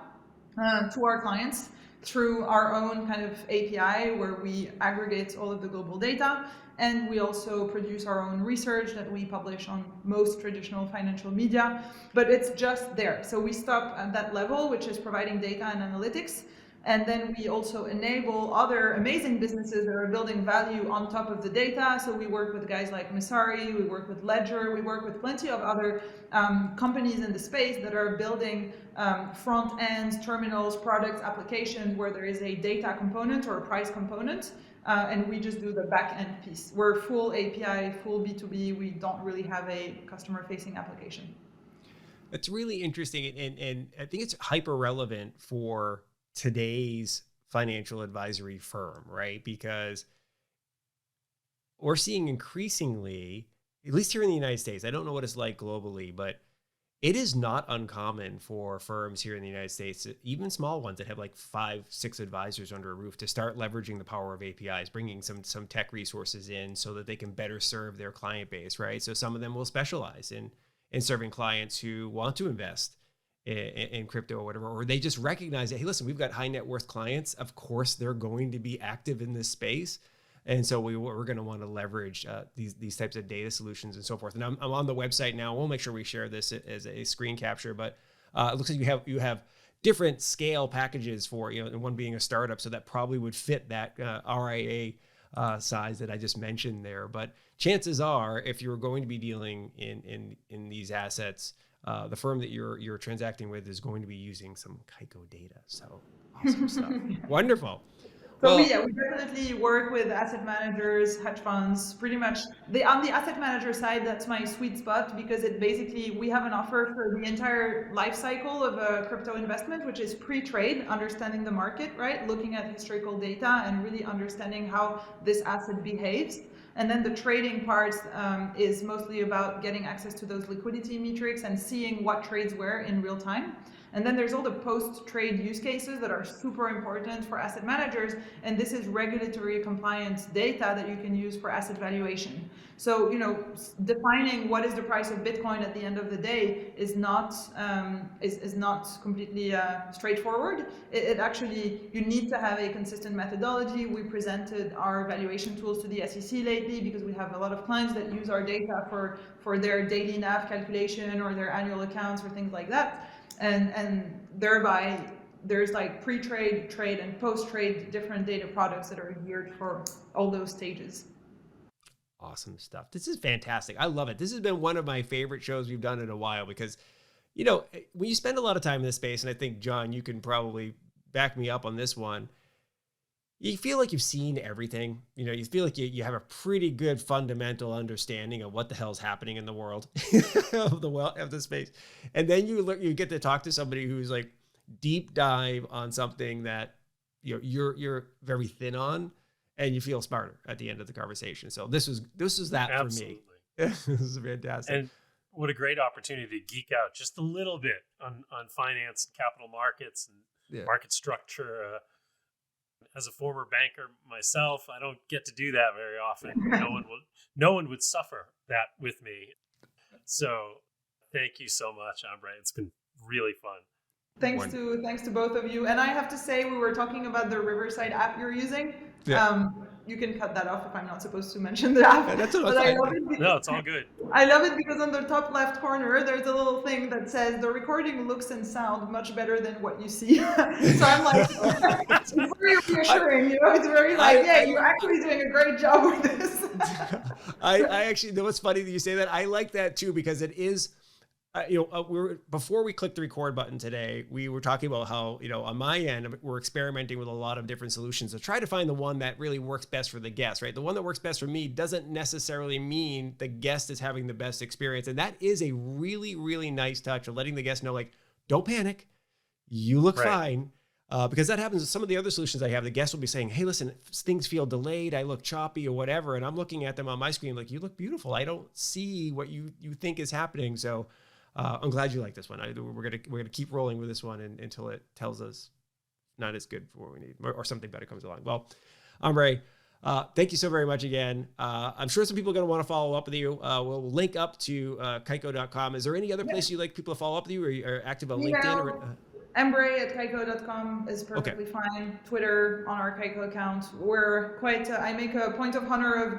Speaker 2: to our clients through our own kind of API where we aggregate all of the global data. And we also produce our own research that we publish on most traditional financial media, but it's just there. So we stop at that level, which is providing data and analytics. And then we also enable other amazing businesses that are building value on top of the data. So we work with guys like Messari, we work with Ledger, we work with plenty of other companies in the space that are building front ends, terminals, products, applications where there is a data component or a price component. And we just do the back end piece. We're full API, full B2B. We don't really have a customer facing application.
Speaker 1: That's really interesting. And I think it's hyper relevant for today's financial advisory firm, right? Because we're seeing increasingly, at least here in the United States, I don't know what it's like globally, but it is not uncommon for firms here in the United States, even small ones that have like 5-6 advisors under a roof, to start leveraging the power of APIs, bringing some tech resources in so that they can better serve their client base, right? So some of them will specialize in serving clients who want to invest in crypto or whatever, or they just recognize that, hey, listen, we've got high net worth clients. Of course, they're going to be active in this space. And so we're going to want to leverage these types of data solutions and so forth. And I'm on the website now. We'll make sure we share this as a screen capture, but it looks like you have different scale packages for, and one being a startup. So that probably would fit that RIA size that I just mentioned there. But chances are, if you're going to be dealing in these assets, the firm that you're transacting with is going to be using some Kaiko data. So awesome stuff. Wonderful.
Speaker 2: So we definitely work with asset managers, hedge funds, pretty much. On the asset manager side, that's my sweet spot, because we have an offer for the entire life cycle of a crypto investment, which is pre-trade, understanding the market, right? Looking at historical data and really understanding how this asset behaves. And then the trading part is mostly about getting access to those liquidity metrics and seeing what trades where in real time. And then there's all the post-trade use cases that are super important for asset managers. And this is regulatory compliance data that you can use for asset valuation. So, defining what is the price of Bitcoin at the end of the day is not completely straightforward. It actually, you need to have a consistent methodology. We presented our valuation tools to the SEC lately because we have a lot of clients that use our data for their daily NAV calculation or their annual accounts or things like that. And thereby there's like pre-trade, trade, and post-trade different data products that are geared for all those stages.
Speaker 1: Awesome stuff. This is fantastic. I love it. This has been one of my favorite shows we've done in a while because, when you spend a lot of time in this space, and I think, John, you can probably back me up on this one, you feel like you've seen everything. You feel like you have a pretty good fundamental understanding of what the hell's happening in the world of the space. And then you get to talk to somebody who's like deep dive on something that you're very thin on, and you feel smarter at the end of the conversation. So this was that
Speaker 3: Absolutely.
Speaker 1: For me. This is fantastic.
Speaker 3: And what a great opportunity to geek out just a little bit on finance and capital markets and market structure. As a former banker myself, I don't get to do that very often. No one would suffer that with me. So thank you so much, Ombre. It's been really fun.
Speaker 2: Thanks to both of you. And I have to say, we were talking about the Riverside app you're using. you can cut that off if I'm not supposed to mention the app.
Speaker 1: That's
Speaker 2: But I love it.
Speaker 3: No, it's all good.
Speaker 2: I love it because on the top left corner, there's a little thing that says the recording looks and sound much better than what you see. So I'm like, it's very reassuring, you know, it's very like, you're actually doing a great job with this.
Speaker 1: I actually know it's funny that you say that. I like that too, because it is, before we clicked the record button today, we were talking about how, on my end, we're experimenting with a lot of different solutions to try to find the one that really works best for the guest, right? The one that works best for me doesn't necessarily mean the guest is having the best experience. And that is a really, really nice touch of letting the guest know, like, don't panic. You look fine. Because that happens with some of the other solutions I have. The guest will be saying, hey, listen, things feel delayed. I look choppy or whatever. And I'm looking at them on my screen like, you look beautiful. I don't see what you think is happening. So I'm glad you like this one. We're gonna keep rolling with this one until it tells us not as good for what we need or something better comes along. Well, Ombre, thank you so very much again. I'm sure some people are going to want to follow up with you. We'll link up to kaiko.com. Is there any other place you'd like people to follow up with you, or you're active on LinkedIn?
Speaker 2: Ambre@kaiko.com is perfectly fine. Twitter on our Kaiko account. We're quite. I make a point of honor of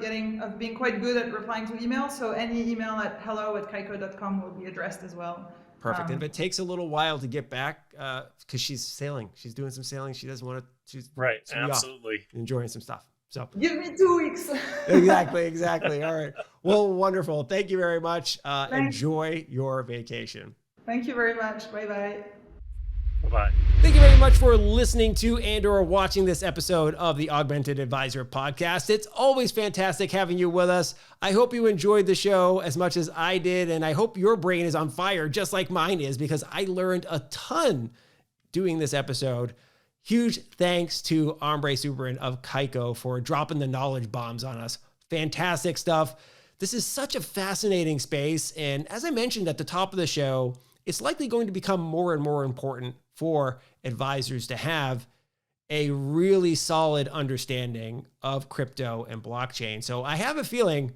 Speaker 2: being quite good at replying to emails. So any email at hello@kaiko.com will be addressed as well.
Speaker 1: Perfect. And if it takes a little while to get back, because she's sailing, she's doing some sailing. She doesn't want to. She's
Speaker 3: absolutely
Speaker 1: enjoying some stuff. So
Speaker 2: give me 2 weeks.
Speaker 1: Exactly. All right. Well, wonderful. Thank you very much. Enjoy your vacation.
Speaker 2: Thank you very much. Bye-bye.
Speaker 3: Bye-bye.
Speaker 1: Thank you very much for listening to and/or watching this episode of the Augmented Advisor podcast. It's always fantastic having you with us. I hope you enjoyed the show as much as I did, and I hope your brain is on fire just like mine is, because I learned a ton doing this episode. Huge thanks to Ambre Soubiran of Kaiko for dropping the knowledge bombs on us. Fantastic stuff. This is such a fascinating space, and as I mentioned at the top of the show, it's likely going to become more and more important for advisors to have a really solid understanding of crypto and blockchain. So I have a feeling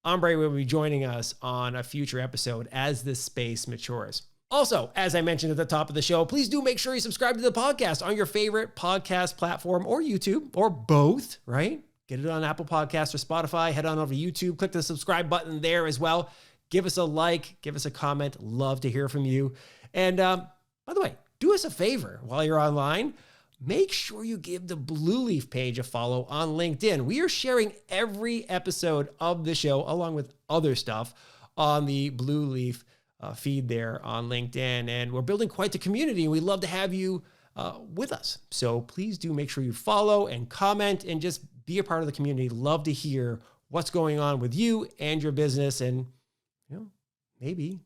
Speaker 1: Ombre will be joining us on a future episode as this space matures. Also, as I mentioned at the top of the show, please do make sure you subscribe to the podcast on your favorite podcast platform or YouTube, or both, right? Get it on Apple Podcasts or Spotify. Head on over to YouTube, click the subscribe button there as well. Give us a like, give us a comment. Love to hear from you. And by the way, do us a favor while you're online. Make sure you give the Blue Leaf page a follow on LinkedIn. We are sharing every episode of the show, along with other stuff, on the Blue Leaf feed there on LinkedIn. And we're building quite the community, and we'd love to have you with us. So please do make sure you follow and comment and just be a part of the community. Love to hear what's going on with you and your business. And maybe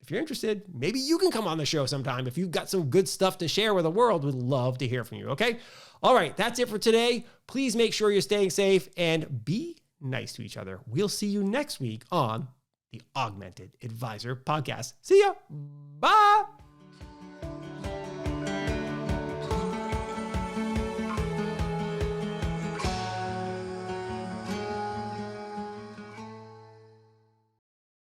Speaker 1: if you're interested, maybe you can come on the show sometime. If you've got some good stuff to share with the world, we'd love to hear from you, okay? All right, that's it for today. Please make sure you're staying safe and be nice to each other. We'll see you next week on the Augmented Advisor podcast. See ya. Bye.